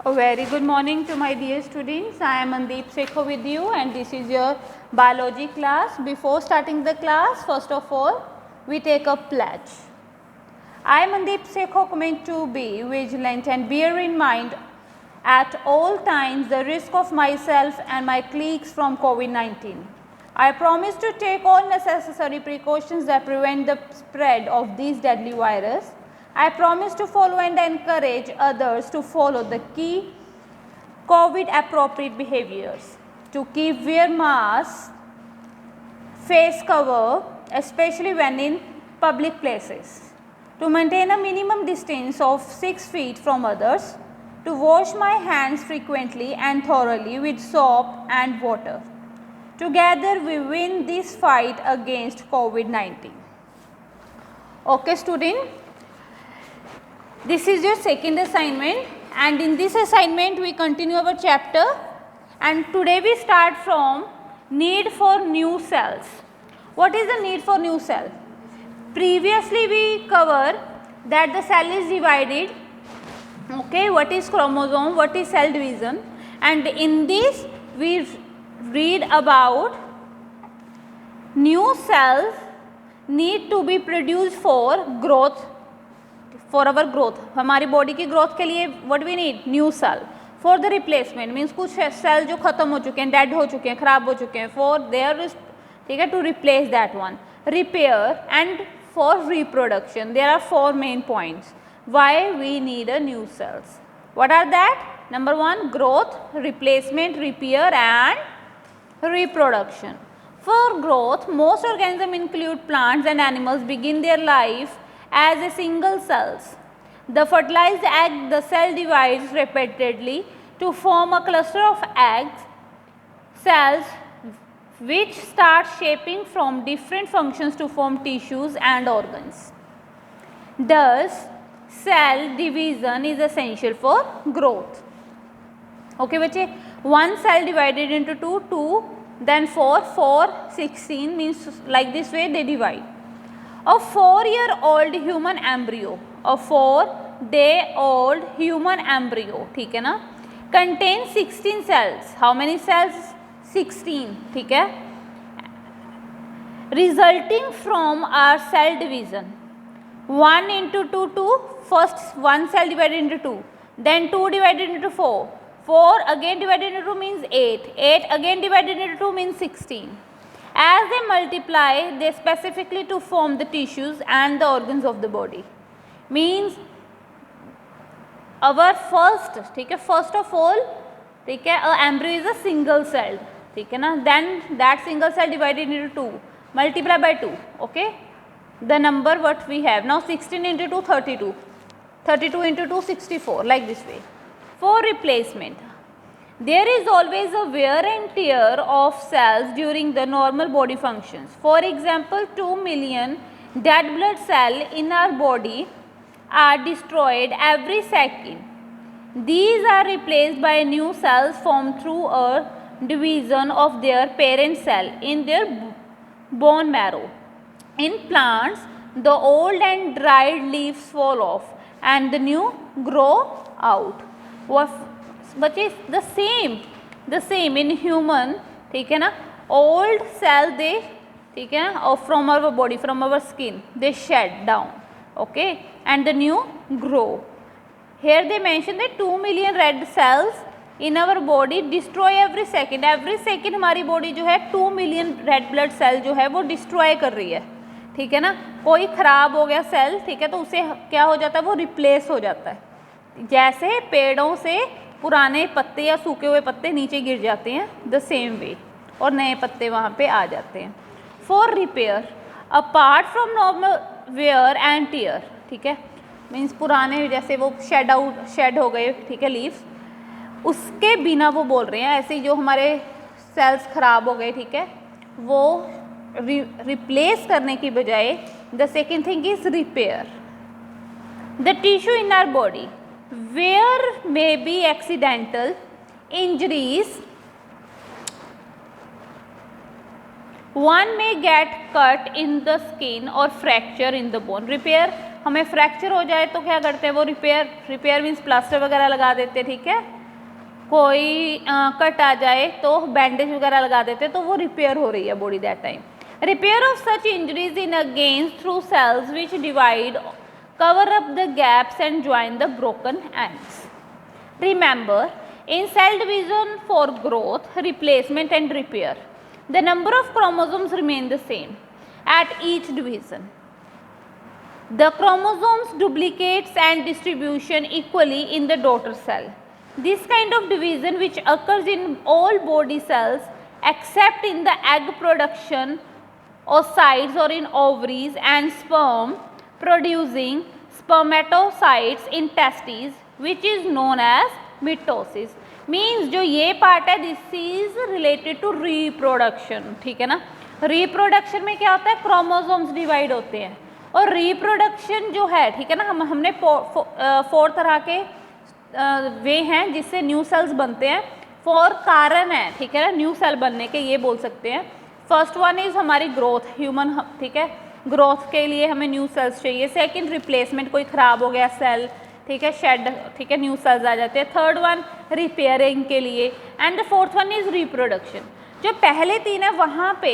A very good morning to my dear students. I am Mandeep Sekho with you and this is your biology class. Before starting the class, first of all, we take a pledge. I, Mandeep Sekho, commit to be vigilant and bear in mind at all times the risk of myself and my colleagues from COVID-19. I promise to take all necessary precautions that prevent the spread of this deadly virus. I promise to follow and encourage others to follow the key COVID appropriate behaviors, to keep wear mask, face cover, especially when in public places, to maintain a minimum distance of 6 feet from others, to wash my hands frequently and thoroughly with soap and water. Together we win this fight against COVID-19. Okay student, this is your second assignment and in this assignment we continue our chapter and today we start from need for new cells. What is the need for new cell? Previously we cover that the cell is divided, okay, what is chromosome, what is cell division, and in this we read about new cells need to be produced for growth, for our growth, हमारी body की growth के लिए what we need new cell. For the replacement means कुछ cell जो खत्म हो चुके हैं, डेड हो चुके हैं, खराब हो चुके हैं, for their, ठीक है, to replace that one. Repair and for reproduction. There are 4 main points why we need a new cells. What are that? Number 1, growth, replacement, repair and reproduction. For growth, most organisms include plants and animals begin their life as a single cells. The fertilized egg, the cell divides repeatedly to form a cluster of eggs cells which start shaping from different functions to form tissues and organs. Thus, cell division is essential for growth. Okay बच्चे, one cell divided into 2, 2, then 4, 4, 16 means like this way they divide. A 4-year-old human embryo, a 4-day-old human embryo, ठीक है ना, contains 16 cells. How many cells? 16, ठीक है, resulting from our cell division. 1 into 2, 2, first one cell divided into 2, then 2 divided into 4, 4 again divided into 2 means 8, 8 again divided into 2 means 16. As they multiply, they specifically to form the tissues and the organs of the body. Means our first, ठीक है, first of all, ठीक है, a embryo is a single cell, ठीक है ना, then that single cell divided into 2, multiply by 2, okay, the number what we have now 16 into 2 32, 32 into 2 64, like this way. For replacement, there is always a wear and tear of cells during the normal body functions. For example, 2 million dead blood cells in our body are destroyed every second. These are replaced by new cells formed through a division of their parent cell in their bone marrow. In plants, the old and dried leaves fall off and the new grow out. But it's the same in human, ठीक है ना, old cell they, ठीक है, or from our body, from our skin, they shed down, okay, and the new grow. Here they mention that 2 million red cells in our body destroy every second हमारी body जो है 2 million red blood cell जो है वो destroy कर रही है, ठीक है ना, कोई खराब हो गया सेल, ठीक है, तो उसे क्या हो जाता है, वो रिप्लेस हो जाता है, जैसे पेड़ों से पुराने पत्ते या सूखे हुए पत्ते नीचे गिर जाते हैं, द सेम वे, और नए पत्ते वहाँ पे आ जाते हैं. For repair, apart from normal wear and tear, ठीक है, मीन्स पुराने जैसे वो शेड हो गए, ठीक है, लीव्स, उसके बिना वो बोल रहे हैं, ऐसे ही जो हमारे सेल्स खराब हो गए, ठीक है, वो रिप्लेस करने की बजाय the second thing is repair. The tissue in our body where may be accidental injuries, one may get cut in the skin or fracture in the bone. Repair हमें फ्रैक्चर हो जाए तो क्या करते हैं वो रिपेयर मीन्स प्लास्टर वगैरह लगा देते हैं, ठीक है। कोई कट आ जाए तो बैंडेज वगैरह लगा देते हैं, तो वो रिपेयर हो रही है body that time. Repair of such injuries in against through cells which divide, cover up the gaps and join the broken ends. Remember, in cell division for growth, replacement and repair, the number of chromosomes remain the same at each division. The chromosomes duplicates and distribution equally in the daughter cell. This kind of division, which occurs in all body cells except in the egg production oocytes or in ovaries and sperm producing spermatocytes in testes, which is known as mitosis. Means जो ये part है this is related to reproduction, ठीक है ना। Reproduction में क्या होता है, क्रोमोसोम्स डिवाइड होते हैं, और रिप्रोडक्शन जो है, ठीक है ना, हमने 4 तरह के वे हैं जिससे न्यू सेल्स बनते हैं। 4 कारण है, ठीक है ना, न्यू सेल बनने के, ये बोल सकते हैं। फर्स्ट वन इज हमारी ग्रोथ, ह्यूमन, ठीक है, ग्रोथ के लिए हमें न्यू सेल्स चाहिए। सेकंड रिप्लेसमेंट, कोई ख़राब हो गया सेल, ठीक है, शेड, ठीक है, न्यू सेल्स आ जाते हैं। थर्ड वन रिपेयरिंग के लिए, and the fourth one is reproduction. जो पहले 3 है वहाँ पे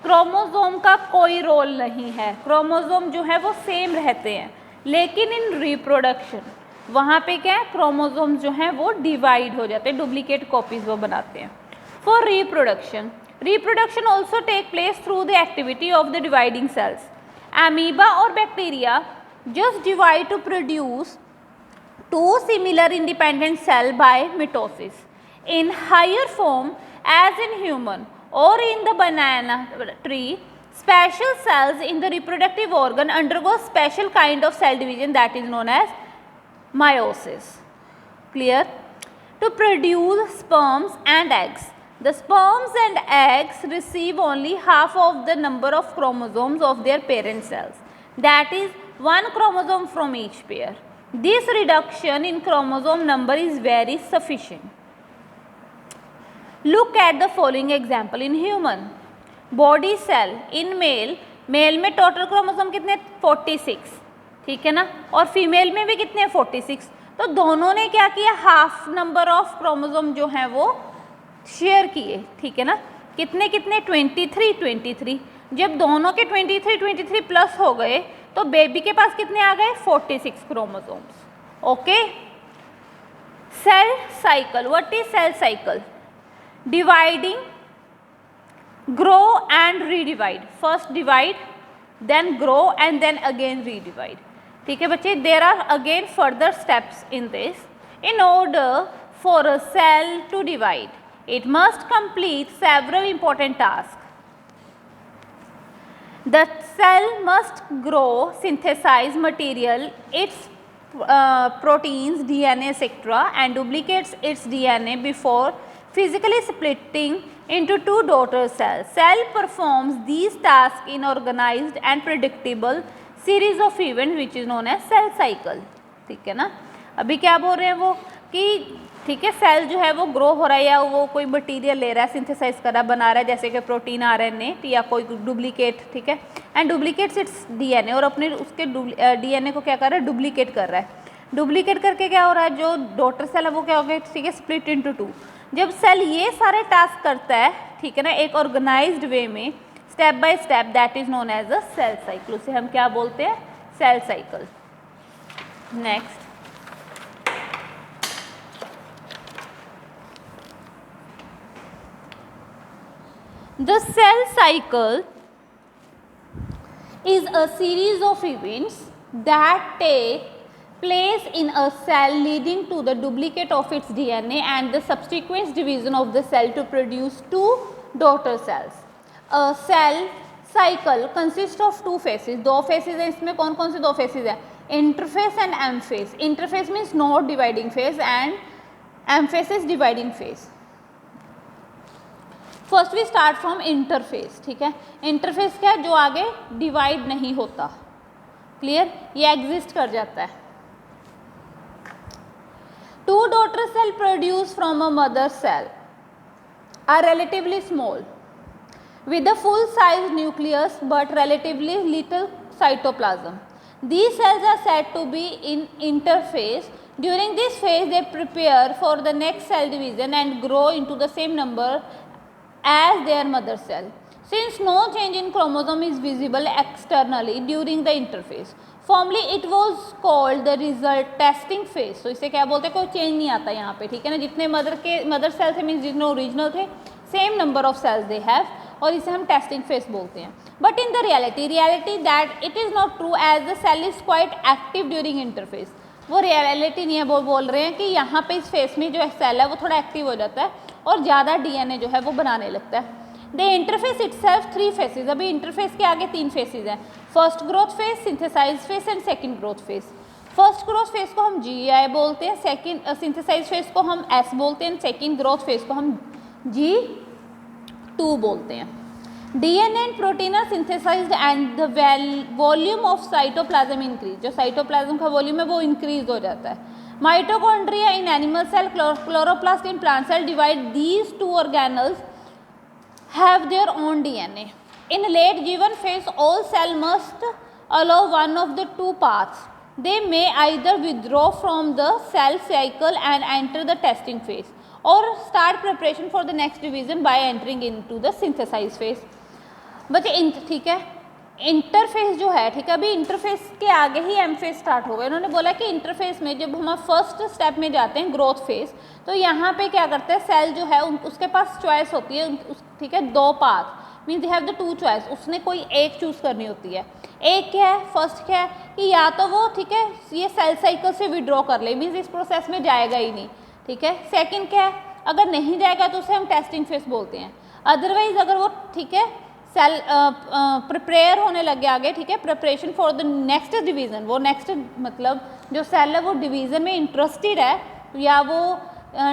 क्रोमोसोम का कोई रोल नहीं है, क्रोमोसोम जो है वो सेम रहते हैं, लेकिन इन रिप्रोडक्शन वहाँ पे क्या है, क्रोमोसोम जो हैं वो डिवाइड हो जाते हैं, डुप्लीकेट कॉपीज वो बनाते हैं। For reproduction, reproduction also take place through the activity of the dividing cells. Amoeba or bacteria just divide to produce 2 similar independent cells by mitosis. In higher form, as in human or in the banana tree, special cells in the reproductive organ undergo special kind of cell division that is known as meiosis. Clear? To produce sperms and eggs. The sperms and eggs receive only half of the number of chromosomes of their parent cells, that is 1 chromosome from each pair. This reduction in chromosome number is very sufficient. Look at the following example in human. Body cell in male में total chromosome कितने, 46, ठीक है ना, और female में भी कितने, 46। तो दोनों ने क्या किया, हाफ नंबर ऑफ क्रोमोसोम जो है वो शेयर किए, ठीक है ना। कितने कितने, 23। जब दोनों के 23 प्लस हो गए तो बेबी के पास कितने आ गए, 46 chromosomes. Okay. Cell cycle, what is cell cycle? Dividing, grow and redivide. First divide, then grow and then again redivide, ठीक है बच्चे। There are again further steps in this. In order for a cell to divide, it must complete several important tasks. The cell must grow, synthesize material, its proteins, DNA, etc., and duplicates its DNA before physically splitting into 2 daughter cells. Cell performs these tasks in organized and predictable series of events which is known as cell cycle, ठीक है ना। अभी क्या बोल रहे हैं वो कि ठीक है, सेल जो है वो ग्रो हो रहा है या वो कोई मटेरियल ले रहा है, सिंथेसाइज कर रहा है, बना रहा है, जैसे कि प्रोटीन, आरएनए या कोई डुप्लीकेट, ठीक है, एंड डुप्लीकेट्स इट्स डीएनए, और अपने उसके डीएनए को क्या कर रहा है, डुप्लीकेट कर रहा है। डुप्लीकेट करके क्या हो रहा है, जो डॉटर सेल है वो क्या हो गया, ठीक है, स्प्लिट इनटू 2। जब सेल ये सारे टास्क करता है, ठीक है ना, एक ऑर्गेनाइज्ड वे में, step by step, that is known as a cell cycle. उसे हम क्या बोलते हैं, cell cycle. Next, the cell cycle is a series of events that take place in a cell leading to the duplicate of its DNA and the subsequent division of the cell to produce 2 daughter cells. A cell cycle consists of 2 phases. 2 phases हैं, इसमें कौन कौन से 2 phases हैं, interphase and M phase. Interphase means not dividing phase and M phase is dividing phase. First we start from interface, ठीक है। Interface क्या है, जो आगे डिवाइड नहीं होता, क्लियर, ये एग्जिस्ट कर जाता है। 2 daughter cell produced from a mother cell are relatively small with a full size nucleus but relatively little cytoplasm. These cells are said to be in interphase. During this phase, they prepare for the next cell division and grow into the same number as their mother cell. Since no change in chromosome is visible externally during the interphase, formerly it was called the result testing phase. तो इसे क्या बोलते हैं, कोई change नहीं आता यहाँ पे, ठीक है ना, जितने मदर सेल थे मीन्स जितने ओरिजिनल थे same number of cells they have, और इसे हम टेस्टिंग फेज बोलते हैं. But in the reality that it is not true as the cell is quite active during interface. वो रियलिटी नहीं है, वो बोल रहे हैं कि यहाँ पे इस फेस में जो सेल है वो थोड़ा एक्टिव हो जाता है और ज़्यादा डीएनए जो है वो बनाने लगता है. The interface itself 3 phases. अभी इंटरफेस के आगे 3 फेसेज हैं. First growth phase, synthesize phase and second growth phase. First growth phase को हम GI बोलते हैं, सेकेंड सिंथेसाइज फेज को हम S बोलते हैं, सेकेंड ग्रोथ फेज को हम G2 बोलते हैं. DNA and protein are synthesized and the volume of cytoplasm increase. जो साइटोप्लाज्म का वॉल्यूम है वो इंक्रीज हो जाता है. Mitochondria in animal cell, chloroplast in plant cell divide these 2 organelles have their own DNA. In late given phase, all cell must allow one of the 2 paths. They may either withdraw from the cell cycle and enter the testing phase, or start preparation for the next division by entering into the synthesize phase. बच्चे ठीक है, interface जो है, ठीक है, अभी interface के आगे ही एम फेज स्टार्ट होगा. इन्होंने बोला कि इंटरफेस में जब हम फर्स्ट स्टेप में जाते हैं ग्रोथ फेज, तो यहाँ पे क्या करते हैं, सेल जो है उसके पास चॉइस होती है, ठीक है, 2 path means they have the 2 choice. उसने कोई एक चूज करनी होती है. एक क्या है, फर्स्ट क्या है कि या तो वो, ठीक है, ये सेल साइकिल से विड्रॉ कर ले मीन्स इस प्रोसेस में जाएगा ही नहीं, ठीक है. सेकेंड क्या है, अगर नहीं जाएगा तो उसे हम टेस्टिंग फेज बोलते हैं. अदरवाइज अगर वो, ठीक है, सेल प्रिपेयर होने लग गया आगे, ठीक है, preparation for the next division, वो नेक्स्ट मतलब जो सेल है वो डिवीज़न में इंटरेस्टेड है या वो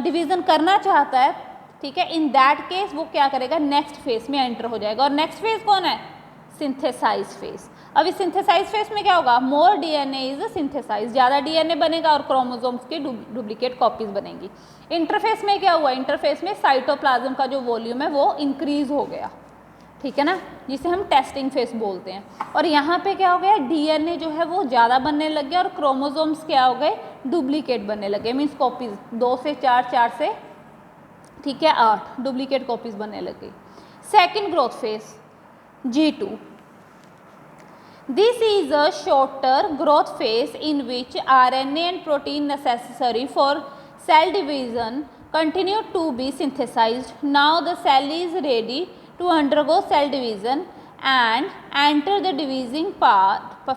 डिवीज़न करना चाहता है, ठीक है, इन दैट केस वो क्या करेगा, नेक्स्ट फेज में एंटर हो जाएगा. और नेक्स्ट फेज कौन है, सिंथेसाइज फेज. अब इस सिंथेसाइज फेज में क्या होगा, मोर डीएनए इज सिंथेसाइज, ज़्यादा डीएनए बनेगा और क्रोमोसोम्स की डुप्लीकेट कॉपीज बनेंगी. इंटरफेस में क्या हुआ, इंटरफेस में साइटोप्लाज्म का जो वॉल्यूम है वो इंक्रीज हो गया, ठीक है ना, जिसे हम टेस्टिंग फेज बोलते हैं. और यहाँ पे क्या हो गया, डीएनए जो है वो ज़्यादा बनने लग गया और क्रोमोसोम्स क्या हो गए, डुप्लीकेट बनने लगे मीन्स कॉपीज 2 से 4, 4 से, ठीक है, 8 डुप्लीकेट कॉपीज बनने लग गई. Second growth phase G2. This is a shorter growth phase in which RNA and protein necessary for cell division continue to be synthesized. Now the cell is ready to undergo cell division and enter the dividing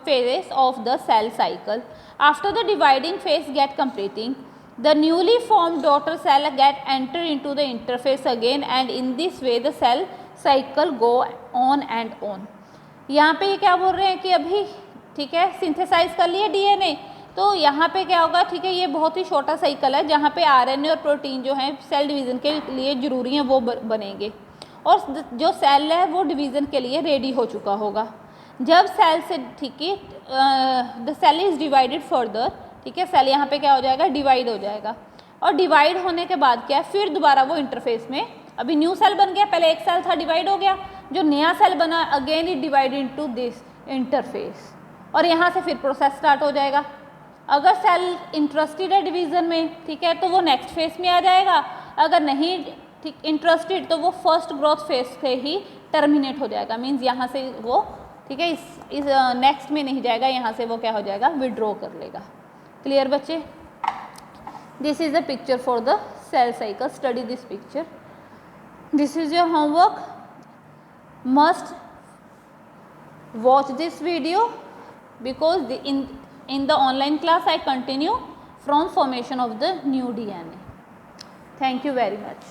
phase of the cell cycle. After the dividing phase get completing, the newly formed daughter cell get enter into the interphase again, and in this way the cell cycle go on and on. यहाँ पे ये क्या बोल रहे हैं कि अभी, ठीक है, सिंथेसाइज कर लिए डीएनए, तो यहाँ पे क्या होगा, ठीक है, ये बहुत ही छोटा साइकिल है जहाँ पे आरएनए और प्रोटीन जो है सेल डिवीज़न के लिए जरूरी हैं वो बनेंगे और जो सेल है वो डिवीज़न के लिए रेडी हो चुका होगा. जब सेल से, ठीक है, the cell is divided further, ठीक है, सेल यहाँ पे क्या हो जाएगा, डिवाइड हो जाएगा. और डिवाइड होने के बाद क्या, फिर दोबारा वो इंटरफेस में, अभी न्यू सेल बन गया, पहले एक सेल था डिवाइड हो गया, जो नया सेल बना again it divide into this interface और यहाँ से फिर प्रोसेस स्टार्ट हो जाएगा. अगर सेल इंटरेस्टेड है डिवीज़न में, ठीक है, तो वो नेक्स्ट फेज में आ जाएगा. अगर नहीं, ठीक, इंटरेस्टेड तो वो फर्स्ट ग्रोथ फेज से ही टर्मिनेट हो जाएगा मीन्स यहाँ से वो, ठीक है, इस नेक्स्ट में नहीं जाएगा, यहाँ से वो क्या हो जाएगा, विड्रॉ कर लेगा. क्लियर बच्चे? This is the picture for the cell cycle. Study this picture. This is your homework. Must watch this video because in the online class I continue from formation of the new DNA. Thank you very much.